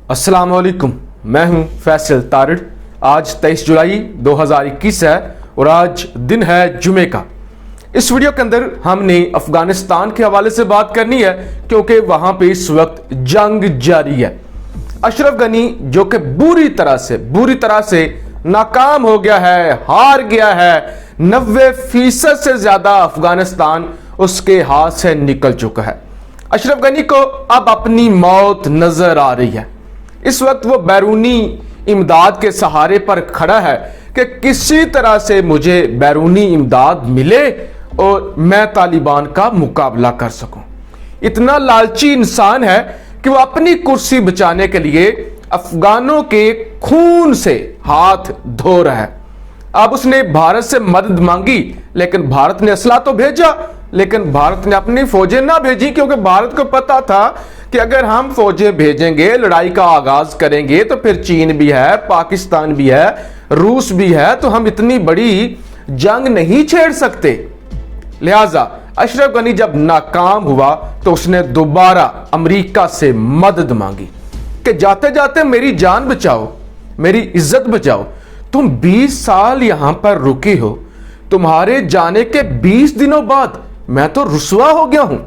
अस्सलाम वालेकुम, मैं हूं फैसल तारिड़। आज 23 जुलाई 2021 है और आज दिन है जुमे का। इस वीडियो के अंदर हमने अफगानिस्तान के हवाले से बात करनी है क्योंकि वहां पे इस वक्त जंग जारी है। अशरफ गनी जो कि बुरी तरह से नाकाम हो गया है, हार गया है। 90% से ज्यादा अफगानिस्तान उसके हाथ से निकल चुका है। अशरफ गनी को अब अपनी मौत नजर आ रही है। इस वक्त वो बैरूनी इमदाद के सहारे पर खड़ा है कि किसी तरह से मुझे बैरूनी इमदाद मिले और मैं तालिबान का मुकाबला कर सकूं। इतना लालची इंसान है कि वो अपनी कुर्सी बचाने के लिए अफगानों के खून से हाथ धो रहा है। अब उसने भारत से मदद मांगी, लेकिन भारत ने असला तो भेजा, लेकिन भारत ने अपनी फौजें ना भेजी क्योंकि भारत को पता था कि अगर हम फौजें भेजेंगे, लड़ाई का आगाज करेंगे तो फिर चीन भी है, पाकिस्तान भी है, रूस भी है, तो हम इतनी बड़ी जंग नहीं छेड़ सकते। लिहाजा अशरफ गनी जब नाकाम हुआ तो उसने दोबारा अमेरिका से मदद मांगी कि जाते जाते मेरी जान बचाओ, मेरी इज्जत बचाओ। तुम 20 साल यहां पर रुके हो, तुम्हारे जाने के 20 दिनों बाद मैं तो रुसवा हो गया हूं।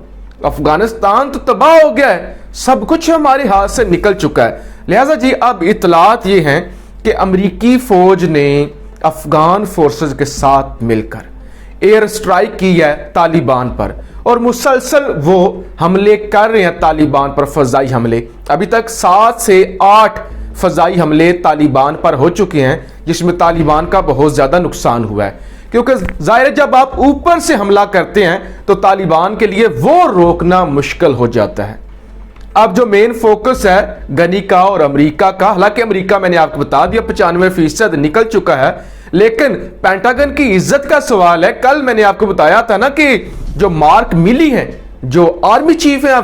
अफगानिस्तान तो तबाह हो गया है, सब कुछ हमारे हाथ से निकल चुका है। लिहाजा जी अब इतलात ये हैं कि अमेरिकी फौज ने अफगान फोर्सेस के साथ मिलकर एयर स्ट्राइक की है तालिबान पर और मुसलसल वो हमले कर रहे हैं तालिबान पर, फजाई हमले। अभी तक 7 से 8 फजाई हमले तालिबान पर हो चुके हैं जिसमें तालिबान का बहुत ज्यादा नुकसान हुआ है क्योंकि जाहिर है जब आप ऊपर से हमला करते हैं तो तालिबान के लिए वो रोकना मुश्किल हो जाता है। अब जो मेन फोकस है गनी का और अमेरिका का, हालांकि अमेरिका मैंने आपको बता दिया 95% निकल चुका है, लेकिन पेंटागन की इज्जत का सवाल है। कल मैंने आपको बताया था ना कि जो मार्क मिली है, जो आर्मी चीफ है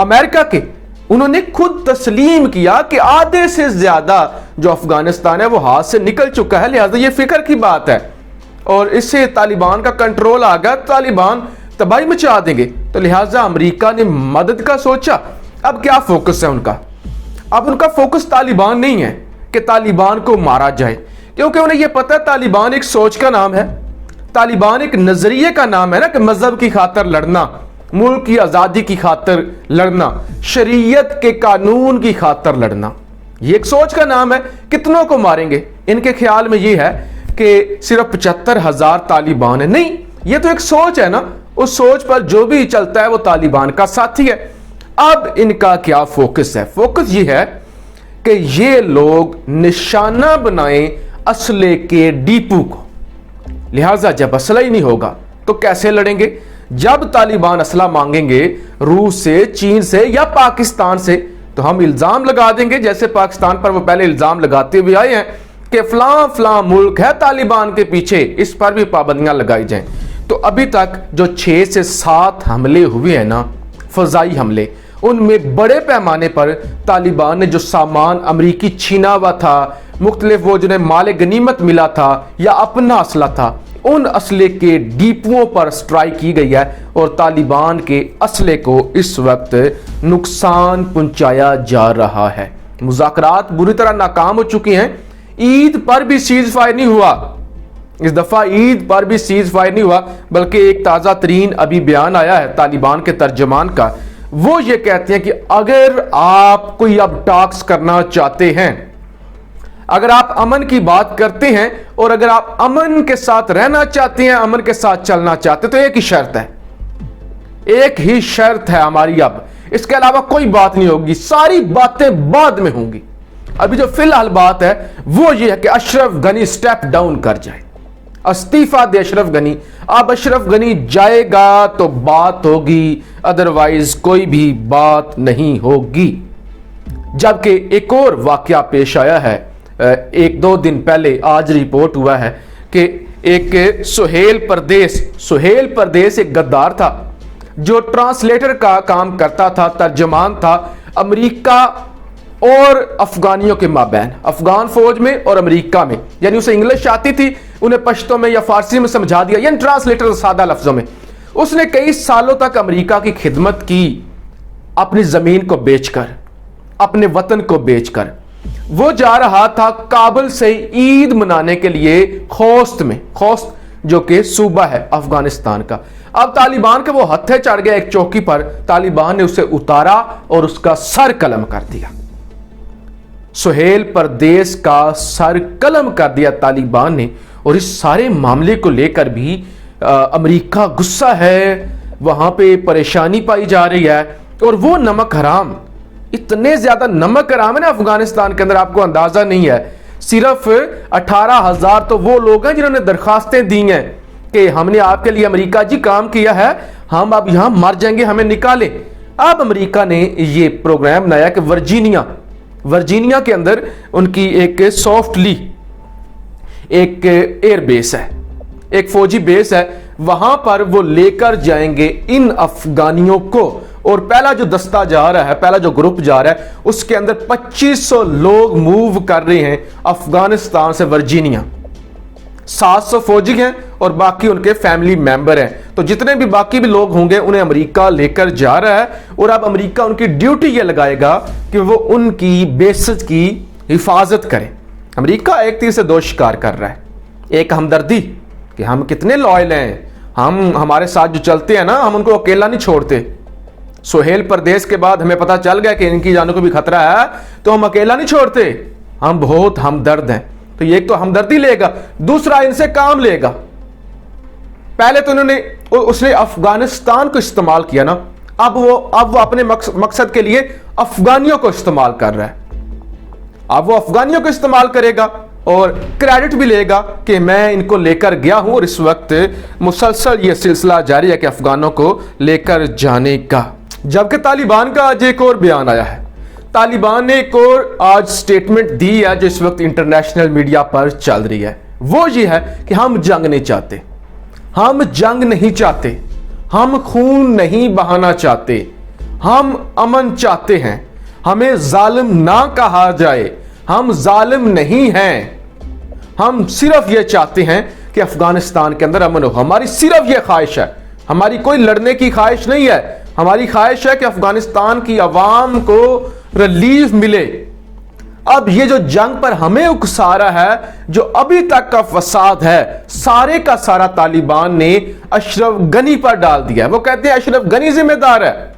अमेरिका के, उन्होंने खुद तस्लीम किया कि आधे से ज्यादा जो अफगानिस्तान है वो हाथ से निकल चुका है। लिहाजा ये फिक्र की बात है और इससे तालिबान का कंट्रोल आ गया, तालिबान तबाही मचा देंगे। तो लिहाजा अमेरिका ने मदद का सोचा। अब क्या फोकस है उनका? अब उनका फोकस तालिबान नहीं है कि तालिबान को मारा जाए, क्योंकि उन्हें यह पता है तालिबान एक सोच का नाम है, तालिबान एक नजरिए का नाम है ना कि मजहब की खातर लड़ना, मुल्क की आजादी की खातर लड़ना, शरीयत के कानून की खातर लड़ना, ये एक सोच का नाम है। कितनों को मारेंगे? इनके ख्याल में यह है कि सिर्फ 75,000 तालिबान है। नहीं, ये तो एक सोच है ना, उस सोच पर जो भी चलता है वो तालिबान का साथी है। अब इनका क्या फोकस है? फोकस ये है कि ये लोग निशाना बनाएं असले के डिपो को। लिहाजा जब असला ही नहीं होगा तो कैसे लड़ेंगे? जब तालिबान असला मांगेंगे रूस से, चीन से या पाकिस्तान से, तो हम इल्जाम लगा देंगे, जैसे पाकिस्तान पर वो पहले इल्जाम लगाते हुए आए हैं कि फलां मुल्क है तालिबान के पीछे, इस पर भी पाबंदियां लगाई जाएं। तो अभी तक जो 6 से 7 हमले हुए हैं ना, फजाई हमले, उनमें बड़े पैमाने पर तालिबान ने जो सामान अमरीकी छीना हुआ था, मुख्तलिफ वो जिन्हें माल गनीमत मिला था या अपना असला था, उन असले के डिपुओं पर स्ट्राइक की गई है और तालिबान के असले को इस वक्त नुकसान पहुंचाया जा रहा है। मुज़ाकरात बुरी तरह नाकाम हो चुके हैं। ईद पर भी सीज फायर नहीं हुआ, इस दफा ईद पर भी सीज फायर नहीं हुआ, बल्कि एक ताजा तरीन अभी बयान आया है तालिबान के तर्जमान का। वो ये कहते हैं कि अगर आप कोई अब टॉक्स करना चाहते हैं, अगर आप अमन की बात करते हैं और अगर आप अमन के साथ रहना चाहते हैं, अमन के साथ चलना चाहते हैं, तो एक ही शर्त है, एक ही शर्त है हमारी, अब इसके अलावा कोई बात नहीं होगी, सारी बातें बाद में होंगी। अभी जो फिलहाल बात है वो ये है कि अशरफ गनी स्टेप डाउन कर जाए, इस्तीफा दे अशरफ गनी। अब अशरफ गनी जाएगा तो बात होगी, अदरवाइज कोई भी बात नहीं होगी। जबकि एक और वाकया पेश आया है 1-2 दिन पहले, आज रिपोर्ट हुआ है कि एक सुहेल परदेस एक गद्दार था जो ट्रांसलेटर का काम करता था, तर्जमान था अमेरिका और अफगानियों के माबैन, अफगान फौज में और अमेरिका में। यानी उसे इंग्लिश आती थी, उन्हें पश्तो में या फारसी में समझा दिया, यानी ट्रांसलेटर सादा लफ्जों में। उसने कई सालों तक अमेरिका की खिदमत की अपनी जमीन को बेचकर। अपने वतन को बेचकर। वो जा रहा था काबुल से ईद मनाने के लिए खोस्त में, खोस्त जो कि सूबा है अफगानिस्तान का। अब तालिबान के वो हत्थे चढ़ गया एक चौकी पर, तालिबान ने उसे उतारा और उसका सर कलम कर दिया। सुहेल परदेस का सर कलम कर दिया तालिबान ने। और इस सारे मामले को लेकर भी अमेरिका गुस्सा है, वहां पे परेशानी पाई जा रही है। और वो नमक हराम, इतने ज्यादा नमक हराम है ना अफगानिस्तान के अंदर, आपको अंदाजा नहीं है। सिर्फ 18,000 तो वो लोग हैं जिन्होंने दरखास्तें दी हैं कि हमने आपके लिए अमेरिका जी काम किया है, हम अब यहां मर जाएंगे, हमें निकालें। अब अमेरिका ने ये प्रोग्राम बनाया कि वर्जीनिया के अंदर उनकी एक सॉफ्टली एक एयर बेस है, एक फौजी बेस है, वहां पर वो लेकर जाएंगे इन अफगानियों को। और पहला जो दस्ता जा रहा है, पहला जो ग्रुप जा रहा है, उसके अंदर 2500 लोग मूव कर रहे हैं अफगानिस्तान से वर्जीनिया। 700 फौजी हैं और बाकी उनके फैमिली मेंबर हैं। तो जितने भी बाकी भी लोग होंगे उन्हें अमेरिका लेकर जा रहा है। और अब अमेरिका उनकी ड्यूटी ये लगाएगा कि वो उनकी बेसेस की हिफाजत करे। अमेरिका एक तीर से दो शिकार कर रहा है। एक हमदर्दी कि हम कितने लॉयल हैं, हम हमारे साथ जो चलते हैं ना, हम उनको अकेला नहीं छोड़ते। सुहेल परदेस के बाद हमें पता चल गया कि इनकी जानों को भी खतरा है, तो हम अकेला नहीं छोड़ते, हम बहुत हमदर्द हैं। तो एक तो हमदर्दी लेगा, दूसरा इनसे काम लेगा। पहले तो उसने अफगानिस्तान को इस्तेमाल किया ना, अब वो अपने मकसद के लिए अफगानियों को इस्तेमाल कर रहा है। अब वो अफगानियों को इस्तेमाल करेगा और क्रेडिट भी लेगा कि मैं इनको लेकर गया हूं। और इस वक्त मुसलसल ये सिलसिला जारी है कि अफगानों को लेकर जाने का। जबकि तालिबान का आज एक और बयान आया है। तालिबान ने एक और आज स्टेटमेंट दी है जो इस वक्त इंटरनेशनल मीडिया पर चल रही है। वो ये है कि हम जंग नहीं चाहते, हम जंग नहीं चाहते, हम खून नहीं बहाना चाहते, हम अमन चाहते हैं। हमें जालिम ना कहा जाए, हम जालिम नहीं हैं। हम सिर्फ ये चाहते हैं कि अफगानिस्तान के अंदर अमन हो। हमारी सिर्फ ये ख्वाहिश है, हमारी कोई लड़ने की ख्वाहिश नहीं है। हमारी ख्वाहिश है कि अफगानिस्तान की आवाम को रिलीफ मिले। अब ये जो जंग पर हमें उकसा रहा है, जो अभी तक का फसाद है, सारे का सारा तालिबान ने अशरफ गनी पर डाल दिया है। वो कहते हैं अशरफ गनी जिम्मेदार है।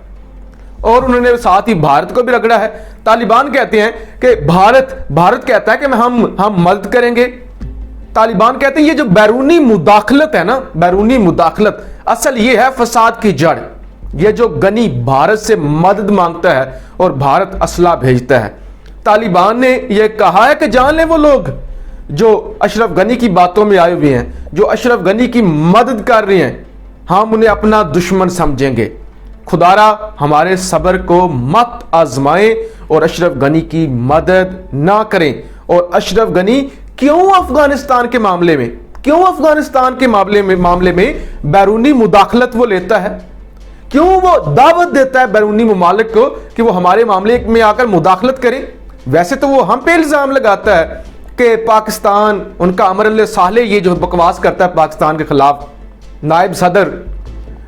और उन्होंने साथ ही भारत को भी रगड़ा है। तालिबान कहते हैं कि भारत कहता है कि हम मदद करेंगे। तालिबान कहते हैं ये जो बैरूनी मुदाखलत है ना, बैरूनी मुदाखलत, असल ये है फसाद की जड़। ये जो गनी भारत से मदद मांगता है और भारत असला भेजता है। तालिबान ने यह कहा है कि जान लें वो लोग जो अशरफ गनी की बातों में आए हुए हैं, जो अशरफ गनी की मदद कर रहे हैं, हम उन्हें अपना दुश्मन समझेंगे। खुदारा हमारे सब्र को मत आजमाएं और अशरफ गनी की मदद ना करें। और अशरफ गनी क्यों अफगानिस्तान के मामले में बैरूनी मुदाखलत वो लेता है, क्यों वो दावत देता है बैरूनी ममालिक को कि वो हमारे मामले में आकर मुदाखलत करें। वैसे तो वो हम पे इल्जाम लगाता है कि पाकिस्तान, उनका अमर साले ये जो बकवास करता है पाकिस्तान के खिलाफ, नायब सदर,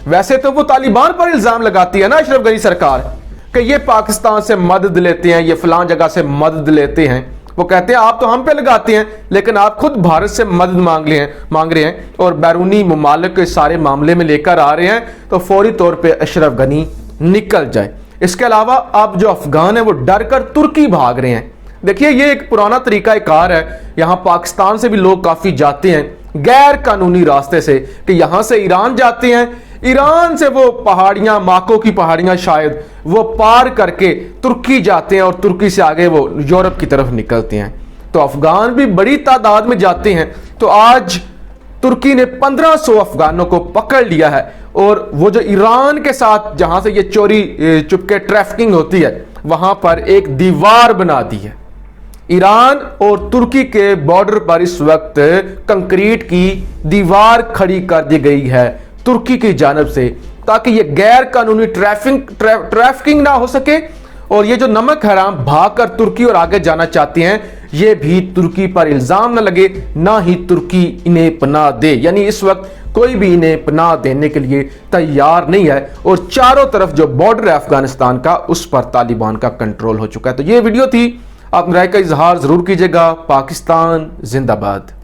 वैसे तो वो तालिबान पर इल्जाम लगाती है ना अशरफ गनी सरकार कि ये पाकिस्तान से मदद लेते हैं, ये फलां जगह से मदद लेते हैं। वो कहते हैं आप तो हम पे लगाते हैं, लेकिन आप खुद भारत से मदद मांग रहे हैं और बैरूनी ममालिक के सारे मामले में लेकर आ रहे हैं। तो फौरी तौर पे अशरफ गनी निकल जाए। इसके अलावा अब जो अफगान है वो डर कर तुर्की भाग रहे हैं। देखिए ये एक पुराना तरीका कार है, यहाँ पाकिस्तान से भी लोग काफी जाते हैं गैर कानूनी रास्ते से, कि यहां से ईरान जाते हैं, ईरान से वो पहाड़ियां, माको की पहाड़ियां शायद, वो पार करके तुर्की जाते हैं और तुर्की से आगे वो यूरोप की तरफ निकलते हैं। तो अफगान भी बड़ी तादाद में जाते हैं। तो आज तुर्की ने 1500 अफगानों को पकड़ लिया है और वो जो ईरान के साथ जहां से ये चोरी चुपके ट्रैफिकिंग होती है, वहां पर एक दीवार बना दी है। ईरान और तुर्की के बॉर्डर पर इस वक्त कंक्रीट की दीवार खड़ी कर दी गई है तुर्की की जानब से, ताकि ये गैर कानूनी ट्रैफिकिंग ना हो सके और ये जो नमक हराम भागकर तुर्की और आगे जाना चाहते हैं, ये भी तुर्की पर इल्जाम न लगे, ना ही तुर्की इन्हें पनाह दे। यानी इस वक्त कोई भी इन्हें पनाह देने के लिए तैयार नहीं है और चारों तरफ जो बॉर्डर है अफगानिस्तान का, उस पर तालिबान का कंट्रोल हो चुका है। तो ये वीडियो थी, आप राय का इजहार जरूर कीजिएगा। पाकिस्तान जिंदाबाद।